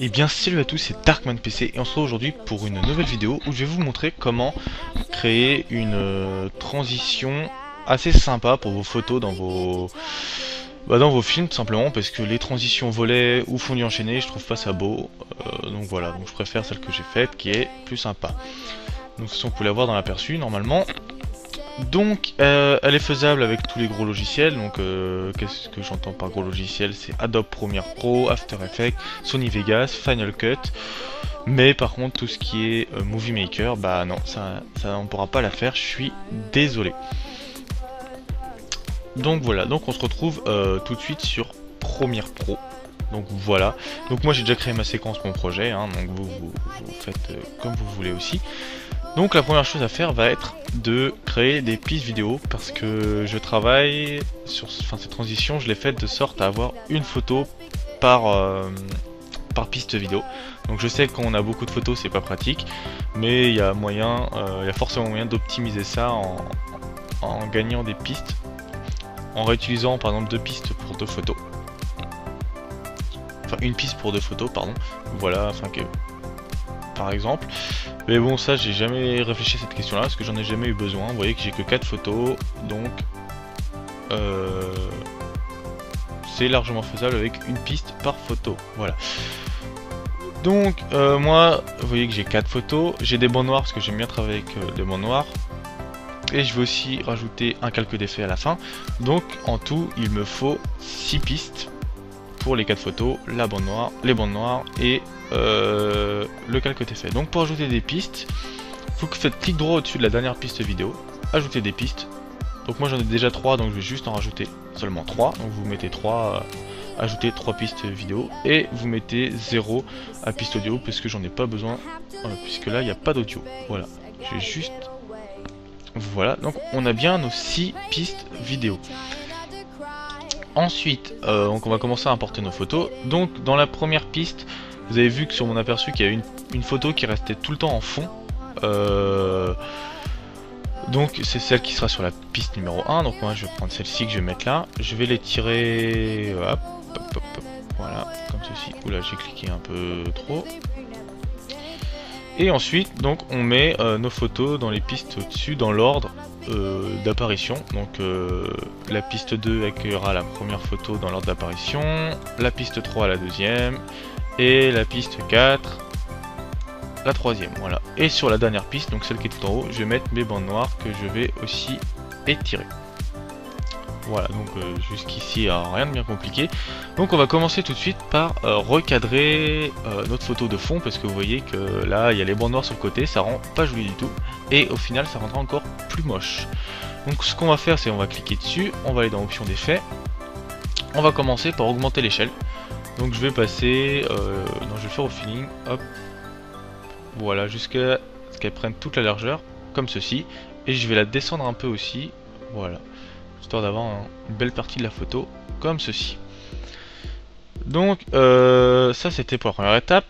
Et bien salut à tous, c'est Darkman PC et on se retrouve aujourd'hui pour une nouvelle vidéo où je vais vous montrer comment créer une transition assez sympa pour vos photos dans vos films tout simplement, parce que les transitions volets ou fondu enchaîné je trouve pas ça beau, donc voilà, donc je préfère celle que j'ai faite qui est plus sympa. Donc de toute façon vous pouvez la voir dans l'aperçu normalement. Donc elle est faisable avec tous les gros logiciels. Donc qu'est-ce que j'entends par gros logiciels? C'est Adobe Premiere Pro, After Effects, Sony Vegas, Final Cut. Mais par contre tout ce qui est Movie Maker, bah non, ça on pourra pas la faire, je suis désolé. Donc voilà, donc on se retrouve tout de suite sur Premiere Pro. Donc voilà, donc moi j'ai déjà créé ma séquence, mon projet, hein, donc vous faites comme vous voulez aussi. Donc la première chose à faire va être de créer des pistes vidéo, parce que je travaille sur cette transition, je l'ai faite de sorte à avoir une photo par piste vidéo. Donc je sais que quand on a beaucoup de photos c'est pas pratique, mais il y a moyen, il y a forcément moyen d'optimiser ça en gagnant des pistes, en réutilisant par exemple deux pistes pour deux photos. Enfin une piste pour deux photos, pardon. Voilà, enfin que par exemple. Mais bon, ça j'ai jamais réfléchi à cette question là parce que j'en ai jamais eu besoin. Vous voyez que j'ai que 4 photos, donc c'est largement faisable avec une piste par photo. Voilà. Donc moi, vous voyez que j'ai 4 photos, j'ai des bancs noirs parce que j'aime bien travailler avec des bancs noirs. Et je vais aussi rajouter un calque d'effet à la fin. Donc en tout, il me faut 6 pistes pour les 4 photos, la bande noire, les bandes noires et le calque d'effet. Donc pour ajouter des pistes, vous faites clic droit au-dessus de la dernière piste vidéo, ajouter des pistes. Donc moi j'en ai déjà 3, donc je vais juste en rajouter seulement 3. Donc vous mettez 3, ajouter 3 pistes vidéo et vous mettez 0 à piste audio parce que j'en ai pas besoin, puisque là il n'y a pas d'audio. Voilà, je vais juste... Voilà, donc on a bien nos 6 pistes vidéo. Ensuite, donc on va commencer à importer nos photos. Donc dans la première piste, vous avez vu que sur mon aperçu qu'il y a une photo qui restait tout le temps en fond. Donc c'est celle qui sera sur la piste numéro 1. Donc moi je vais prendre celle-ci que je vais mettre là. Je vais les tirer, hop, hop, hop, hop, voilà, comme ceci. Oula, j'ai cliqué un peu trop. Et ensuite, donc on met nos photos dans les pistes au-dessus, dans l'ordre d'apparition. Donc la piste 2 accueillera la première photo dans l'ordre d'apparition, la piste 3 la deuxième, et la piste 4 la troisième. Voilà. Et sur la dernière piste, donc celle qui est tout en haut, je vais mettre mes bandes noires que je vais aussi étirer. Voilà, donc jusqu'ici rien de bien compliqué. Donc on va commencer tout de suite par recadrer notre photo de fond, parce que vous voyez que là il y a les bandes noires sur le côté, ça rend pas joli du tout, et au final ça rendra encore plus moche. Donc ce qu'on va faire, c'est on va cliquer dessus, on va aller dans option d'effet, on va commencer par augmenter l'échelle. Donc je vais passer, non je vais le faire au feeling, hop, voilà, jusqu'à ce qu'elle prenne toute la largeur, comme ceci, et je vais la descendre un peu aussi, voilà, histoire d'avoir une belle partie de la photo comme ceci. Donc ça c'était pour la première étape,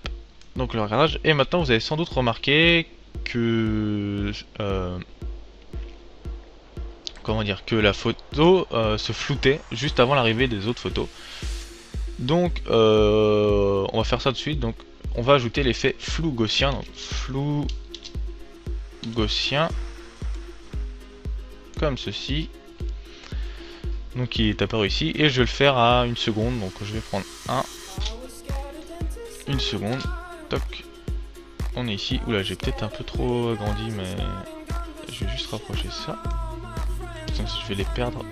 donc le recadrage. Et maintenant vous avez sans doute remarqué que comment dire, que la photo se floutait juste avant l'arrivée des autres photos. Donc on va faire ça tout de suite. Donc on va ajouter l'effet flou gaussien. Donc flou gaussien comme ceci. Donc il est apparu ici, et je vais le faire à 1 seconde. Donc je vais prendre 1 seconde, toc, on est ici. Oula, j'ai peut-être un peu trop agrandi, mais je vais juste rapprocher ça, donc je vais les perdre.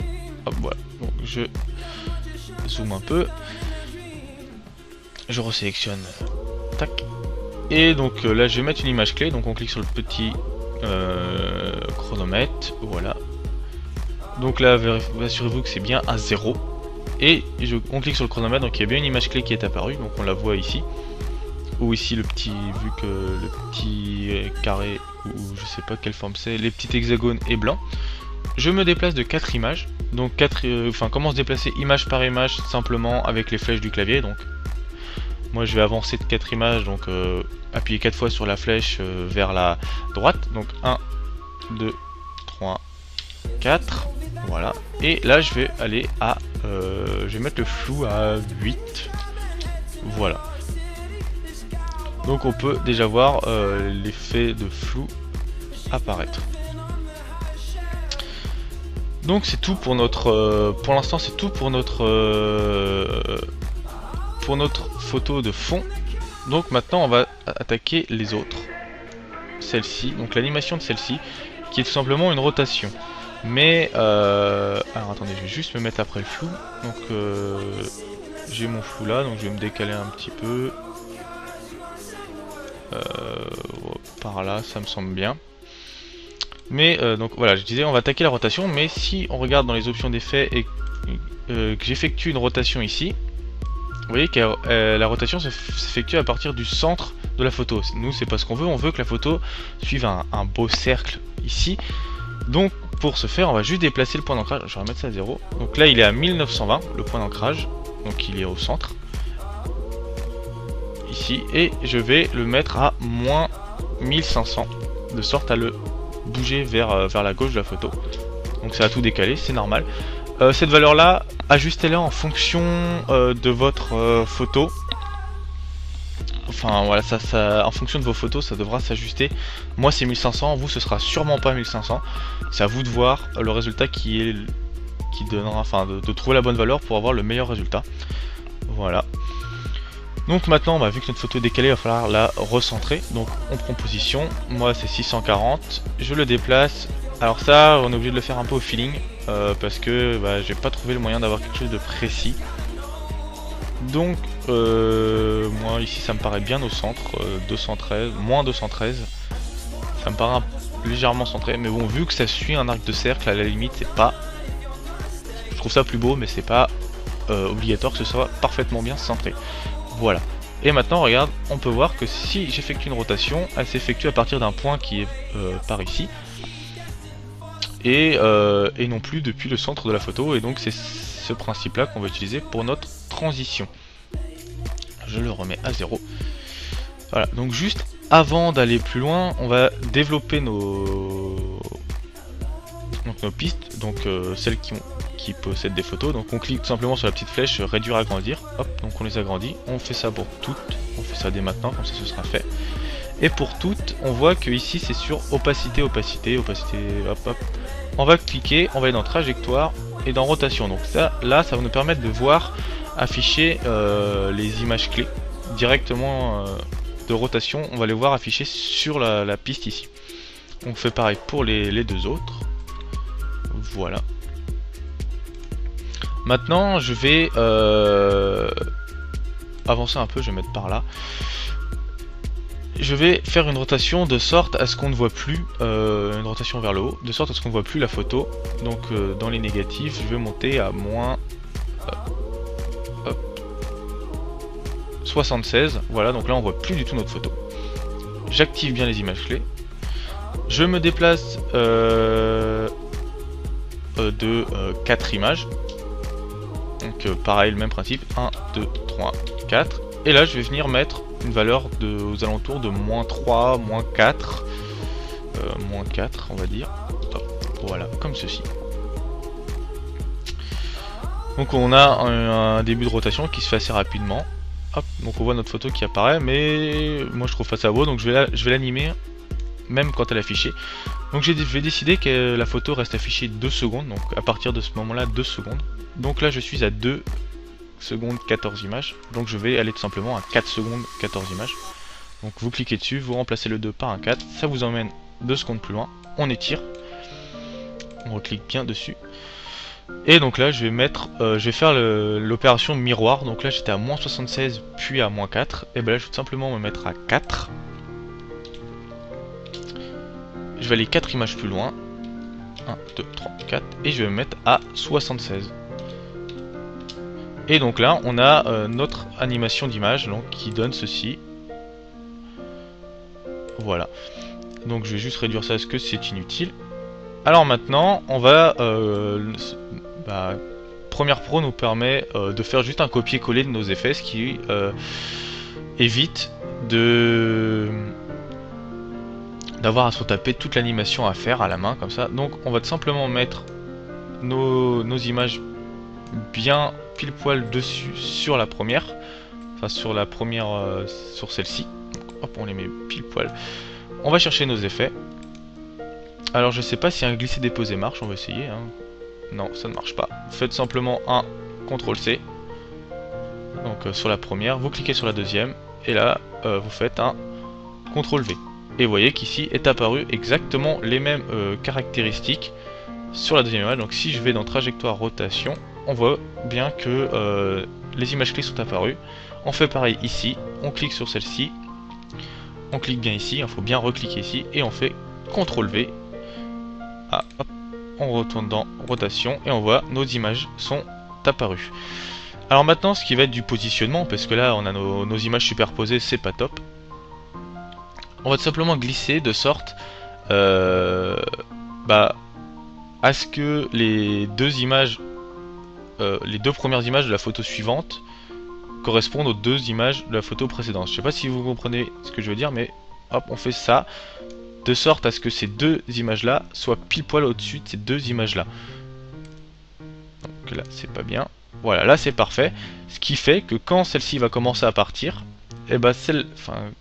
Hop, voilà, donc je zoome un peu, je resélectionne, tac, et donc là je vais mettre une image clé. Donc on clique sur le petit chronomètre, voilà. Donc là, assurez-vous que c'est bien à 0. Et on clique sur le chronomètre, donc il y a bien une image clé qui est apparue, donc on la voit ici. Ou ici le petit, vu que le petit carré, ou je sais pas quelle forme c'est, les petits hexagones est blanc. Je me déplace de 4 images. Donc comment se déplacer image par image simplement avec les flèches du clavier. Donc moi je vais avancer de 4 images, donc appuyer 4 fois sur la flèche vers la droite. Donc 1, 2, 3, 4. Voilà, et là je vais aller à je vais mettre le flou à 8. Voilà, Donc on peut déjà voir l'effet de flou apparaître. Donc c'est tout pour notre... pour l'instant c'est tout pour notre photo de fond. Donc maintenant on va attaquer les autres. Celle-ci, donc l'animation de celle-ci, qui est tout simplement une rotation. Mais alors attendez, je vais juste me mettre après le flou. Donc j'ai mon flou là, donc je vais me décaler un petit peu. Par là, ça me semble bien. Mais donc voilà, je disais on va attaquer la rotation, mais si on regarde dans les options d'effet et que j'effectue une rotation ici, vous voyez que la rotation s'effectue à partir du centre de la photo. Nous c'est pas ce qu'on veut, on veut que la photo suive un beau cercle ici. Donc pour ce faire on va juste déplacer le point d'ancrage, je vais remettre ça à 0. Donc là il est à 1920 le point d'ancrage, donc il est au centre. Ici, et je vais le mettre à moins 1500 de sorte à le bouger vers la gauche de la photo. Donc ça a tout décalé, c'est normal. Cette valeur là, ajustez-la en fonction de votre photo. Enfin voilà, en fonction de vos photos ça devra s'ajuster. Moi c'est 1500, vous ce sera sûrement pas 1500. C'est à vous de voir le résultat qui donnera, enfin de trouver la bonne valeur pour avoir le meilleur résultat. Voilà. Donc maintenant, vu que notre photo est décalée, il va falloir la recentrer. Donc on prend position, moi c'est 640, je le déplace. Alors ça, on est obligé de le faire un peu au feeling, parce que j'ai pas trouvé le moyen d'avoir quelque chose de précis. Donc moi ici ça me paraît bien au centre, 213, moins 213. Ça me paraît légèrement centré, mais bon, vu que ça suit un arc de cercle, à la limite c'est pas... Je trouve ça plus beau, mais c'est pas obligatoire que ce soit parfaitement bien centré. Voilà. Et maintenant, regarde, on peut voir que si j'effectue une rotation, elle s'effectue à partir d'un point qui est par ici. Et non plus depuis le centre de la photo. Et donc c'est ce principe-là qu'on va utiliser pour notre transition. Je le remets à 0. Voilà, donc juste avant d'aller plus loin, on va développer nos pistes, donc celles qui possèdent des photos. Donc on clique tout simplement sur la petite flèche réduire agrandir, hop, donc on les agrandit, on fait ça pour toutes, on fait ça dès maintenant, comme ça ce sera fait. Et pour toutes, on voit que ici c'est sur opacité, opacité, opacité, hop hop. On va cliquer, on va aller dans trajectoire et dans rotation. Donc ça, là, ça va nous permettre de voir afficher les images clés directement de rotation. On va les voir afficher sur la piste ici. On fait pareil pour les deux autres. Voilà. Maintenant, je vais avancer un peu, je vais mettre par là. Je vais faire une rotation de sorte à ce qu'on ne voit plus, une rotation vers le haut, de sorte à ce qu'on ne voit plus la photo. Donc dans les négatifs, je vais monter à moins 76. Voilà, donc là on voit plus du tout notre photo. J'active bien les images clés. Je me déplace de 4 images. Donc pareil, le même principe, 1, 2, 3, 4. Et là je vais venir mettre une valeur aux alentours de moins 3, moins 4. Moins 4 on va dire. Hop, voilà, comme ceci. Donc on a un début de rotation qui se fait assez rapidement. Hop, donc on voit notre photo qui apparaît, mais moi je trouve pas ça beau, donc je vais l'animer même quand elle est affichée. Donc je vais décider que la photo reste affichée 2 secondes, donc à partir de ce moment là 2 secondes. Donc là je suis à 2 secondes 14 images, donc je vais aller tout simplement à 4 secondes 14 images. Donc vous cliquez dessus, vous remplacez le 2 par un 4, ça vous emmène 2 secondes plus loin, on étire, on reclique bien dessus. Et donc là je vais mettre, je vais faire l'opération miroir. Donc là j'étais à moins 76 puis à moins 4. Et ben là je vais tout simplement me mettre à 4. Je vais aller 4 images plus loin. 1, 2, 3, 4. Et je vais me mettre à 76. Et donc là on a notre animation d'image qui donne ceci. Voilà. Donc je vais juste réduire ça à ce que c'est inutile. Alors maintenant, on va... Premiere Pro nous permet de faire juste un copier-coller de nos effets, ce qui évite d'avoir à se taper toute l'animation à faire à la main, comme ça. Donc on va tout simplement mettre nos images bien pile poil dessus sur la première. Enfin sur la première, sur celle-ci. Hop, on les met pile poil. On va chercher nos effets. Alors je sais pas si un glisser-déposer marche, on va essayer. Hein. Non, ça ne marche pas. Faites simplement un CTRL-C. Donc sur la première, vous cliquez sur la deuxième. Et là, vous faites un CTRL-V. Et vous voyez qu'ici est apparu exactement les mêmes caractéristiques sur la deuxième image. Donc si je vais dans trajectoire rotation, on voit bien que les images clés sont apparues. On fait pareil ici, on clique sur celle-ci, on clique bien ici, il faut bien recliquer ici, et on fait CTRL-V. Ah, hop, on retourne dans rotation, et on voit nos images sont apparues. Alors maintenant, ce qui va être du positionnement, parce que là on a nos images superposées, c'est pas top. On va tout simplement glisser de sorte à ce que les deux images, les deux premières images de la photo suivante correspondent aux deux images de la photo précédente. Je sais pas si vous comprenez ce que je veux dire, mais hop, on fait ça de sorte à ce que ces deux images là soient pile poil au-dessus de ces deux images là. Donc là, c'est pas bien. Voilà, là c'est parfait. Ce qui fait que quand celle-ci va commencer à partir, et bah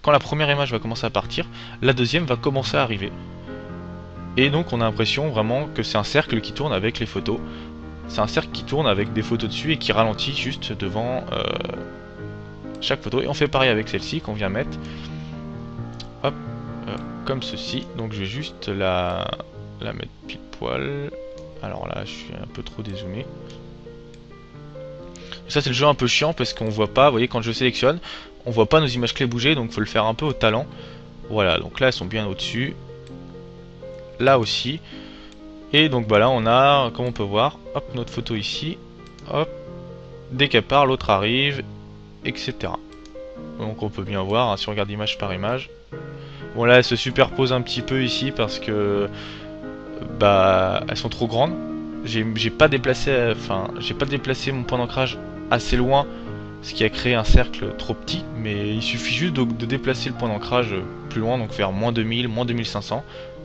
quand la première image va commencer à partir, la deuxième va commencer à arriver. Et donc on a l'impression vraiment que c'est un cercle qui tourne avec les photos. C'est un cercle qui tourne avec des photos dessus et qui ralentit juste devant chaque photo. Et on fait pareil avec celle-ci qu'on vient mettre. Hop, comme ceci. Donc je vais juste la mettre pile poil. Alors là, je suis un peu trop dézoomé. Ça c'est le jeu un peu chiant parce qu'on voit pas, vous voyez quand je sélectionne, on voit pas nos images clés bouger, donc faut le faire un peu au talent. Voilà, donc là elles sont bien au-dessus. Là aussi. Et donc bah là on a, comme on peut voir, hop, notre photo ici. Hop, dès qu'elle part, l'autre arrive, etc. Donc on peut bien voir, hein, si on regarde image par image. Bon là elles se superposent un petit peu ici parce que bah elles sont trop grandes. J'ai pas déplacé, j'ai pas déplacé mon point d'ancrage assez loin, ce qui a créé un cercle trop petit, mais il suffit juste de déplacer le point d'ancrage plus loin, donc faire moins 2000, moins 2500,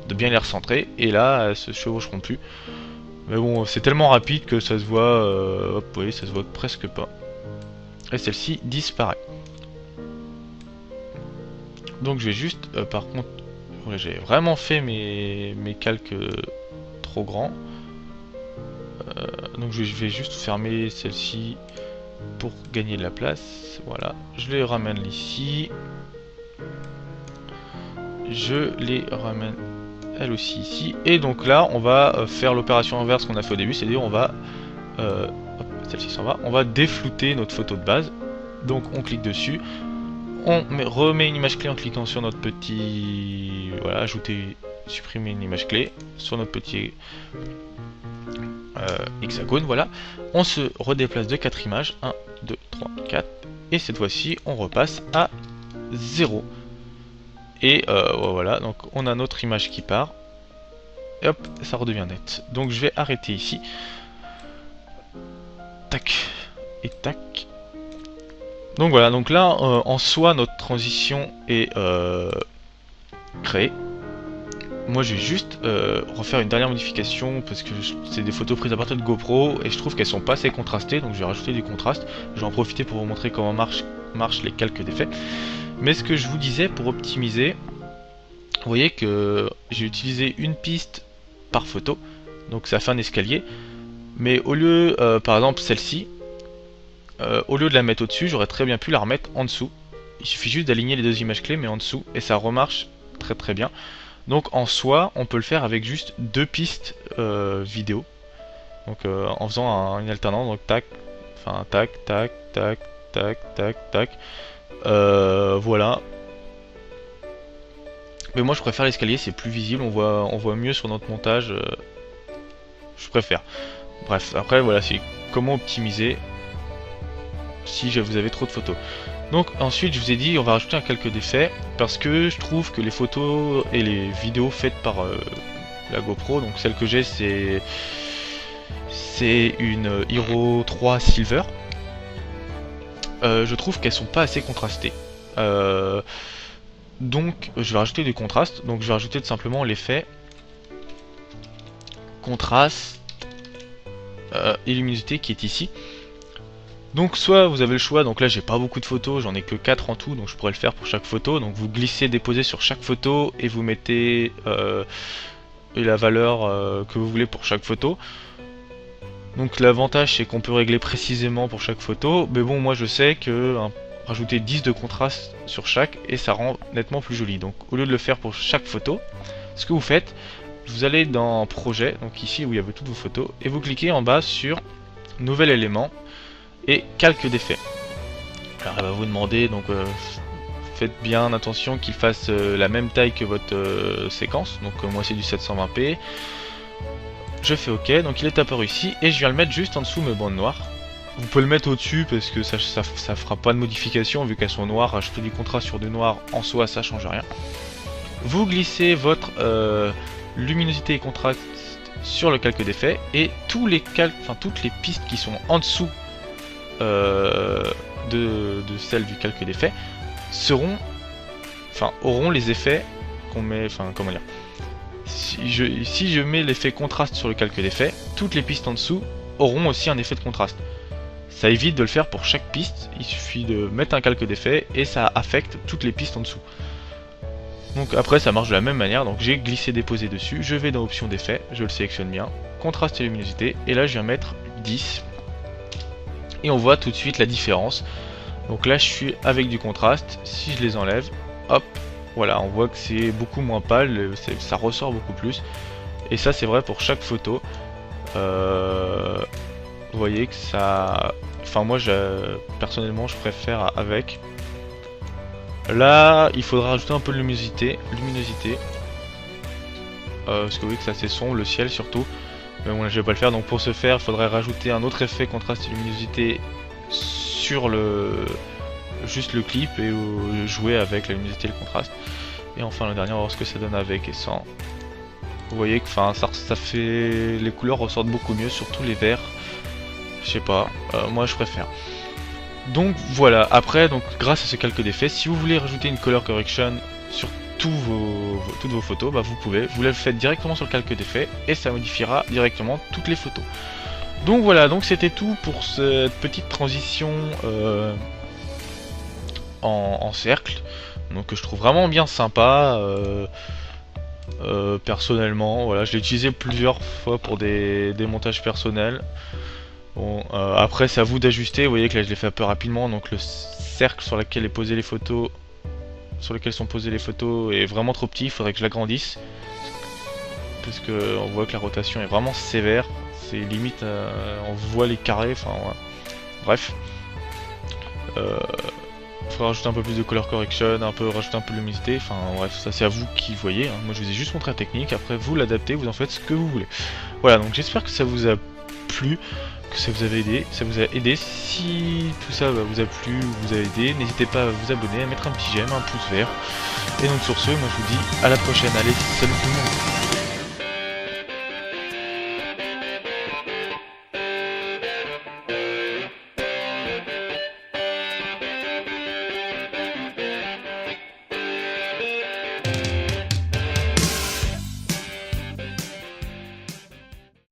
de bien les recentrer, et là elles se chevaucheront plus. Mais bon, c'est tellement rapide que ça se voit, hop, vous voyez, ça se voit presque pas. Et celle-ci disparaît. Donc je vais juste, par contre, j'ai vraiment fait mes calques trop grands. Donc je vais juste fermer celle-ci pour gagner de la place. Voilà, je les ramène ici. Je les ramène elle aussi ici. Et donc là, on va faire l'opération inverse qu'on a fait au début, c'est-à-dire on va, celle-ci s'en va, on va déflouter notre photo de base. Donc on clique dessus, on remet une image clé en cliquant sur notre petit, voilà, ajouter, supprimer une image clé sur notre petit hexagone, voilà. On se redéplace de 4 images, 1, 2, 3, 4, et cette fois-ci on repasse à 0. Et voilà, donc on a notre image qui part, et hop, ça redevient net. Donc je vais arrêter ici, tac, et tac. Donc voilà, donc là, en soi, notre transition est créée. Moi je vais juste refaire une dernière modification parce que c'est des photos prises à partir de GoPro et je trouve qu'elles sont pas assez contrastées, donc je vais rajouter du contraste. Je vais en profiter pour vous montrer comment marchent les calques d'effets. Mais ce que je vous disais, pour optimiser, vous voyez que j'ai utilisé une piste par photo, donc ça fait un escalier. Mais au lieu, par exemple celle-ci, au lieu de la mettre au-dessus, j'aurais très bien pu la remettre en dessous. Il suffit juste d'aligner les deux images clés mais en dessous et ça remarche très très bien. Donc en soi, on peut le faire avec juste deux pistes vidéo. Donc en faisant une alternance, donc tac, tac, tac, tac, tac, tac, tac. Voilà. Mais moi je préfère l'escalier, c'est plus visible, on voit mieux sur notre montage. Je préfère. Bref, après voilà, c'est comment optimiser si vous avez trop de photos. Donc ensuite je vous ai dit on va rajouter un calque d'effet parce que je trouve que les photos et les vidéos faites par la GoPro, donc celle que j'ai c'est une Hero 3 Silver, je trouve qu'elles sont pas assez contrastées. Donc je vais rajouter du contraste, donc je vais rajouter tout simplement l'effet contraste et luminosité qui est ici. Donc soit vous avez le choix, donc là j'ai pas beaucoup de photos, j'en ai que 4 en tout, donc je pourrais le faire pour chaque photo. Donc vous glissez, déposez sur chaque photo et vous mettez la valeur que vous voulez pour chaque photo. Donc l'avantage c'est qu'on peut régler précisément pour chaque photo, mais bon moi je sais que rajouter 10 de contraste sur chaque et ça rend nettement plus joli. Donc au lieu de le faire pour chaque photo, ce que vous faites, vous allez dans projet, donc ici où il y avait toutes vos photos, et vous cliquez en bas sur nouvel élément et calque d'effet. Alors elle va vous demander, donc faites bien attention qu'il fasse la même taille que votre séquence, donc moi c'est du 720p. Je fais OK, donc il est apparu ici et je viens le mettre juste en dessous mes bandes noires. Vous pouvez le mettre au-dessus parce que ça fera pas de modification vu qu'elles sont noires. Rajouter du contraste sur du noir en soi ça change rien. Vous glissez votre luminosité et contraste sur le calque d'effet et tous les toutes les pistes qui sont en dessous de celle du calque d'effet auront les effets qu'on met, comment dire. Si je mets l'effet contraste sur le calque d'effet, toutes les pistes en dessous auront aussi un effet de contraste. Ça évite de le faire pour chaque piste, il suffit de mettre un calque d'effet et ça affecte toutes les pistes en dessous. Donc après ça marche de la même manière, donc j'ai glissé déposé dessus, je vais dans option d'effet, je le sélectionne bien, contraste et luminosité, et là je viens mettre 10. Et on voit tout de suite la différence. Donc là je suis avec du contraste, si je les enlève, hop, voilà, on voit que c'est beaucoup moins pâle, ça ressort beaucoup plus. Et ça c'est vrai pour chaque photo. Vous voyez que ça... Enfin moi personnellement je préfère avec. Là il faudra rajouter un peu de luminosité. Parce que vous voyez que c'est assez sombre, le ciel surtout. Mais bon là je vais pas le faire, donc pour ce faire il faudrait rajouter un autre effet contraste et luminosité sur juste le clip et jouer avec la luminosité et le contraste. Et enfin le dernier, on va voir ce que ça donne avec et sans. Vous voyez que ça fait, les couleurs ressortent beaucoup mieux, surtout les verts. Je sais pas, moi je préfère. Donc voilà, après donc grâce à ce calque d'effet, si vous voulez rajouter une color correction sur toutes vos photos, bah vous pouvez, vous le faites directement sur le calque d'effet et ça modifiera directement toutes les photos. Donc voilà, donc c'était tout pour cette petite transition en cercle, donc que je trouve vraiment bien sympa. Personnellement, voilà, je l'ai utilisé plusieurs fois pour des montages personnels. Bon, après c'est à vous d'ajuster. Vous voyez que là je l'ai fait un peu rapidement, donc le cercle sur lequel sont posées les photos, est vraiment trop petit. Il faudrait que je l'agrandisse parce que on voit que la rotation est vraiment sévère. C'est limite, on voit les carrés. Enfin, ouais. Bref. Il faudra rajouter un peu plus de color correction, rajouter un peu de luminosité, enfin bref, ça c'est à vous qui voyez, hein. Moi je vous ai juste montré la technique, après vous l'adaptez, vous en faites ce que vous voulez. Voilà, donc j'espère que ça vous a plu, que ça vous a aidé, si tout ça vous a plu, vous a aidé, n'hésitez pas à vous abonner, à mettre un petit j'aime, un pouce vert. Et donc sur ce, moi je vous dis à la prochaine, allez, salut tout le monde.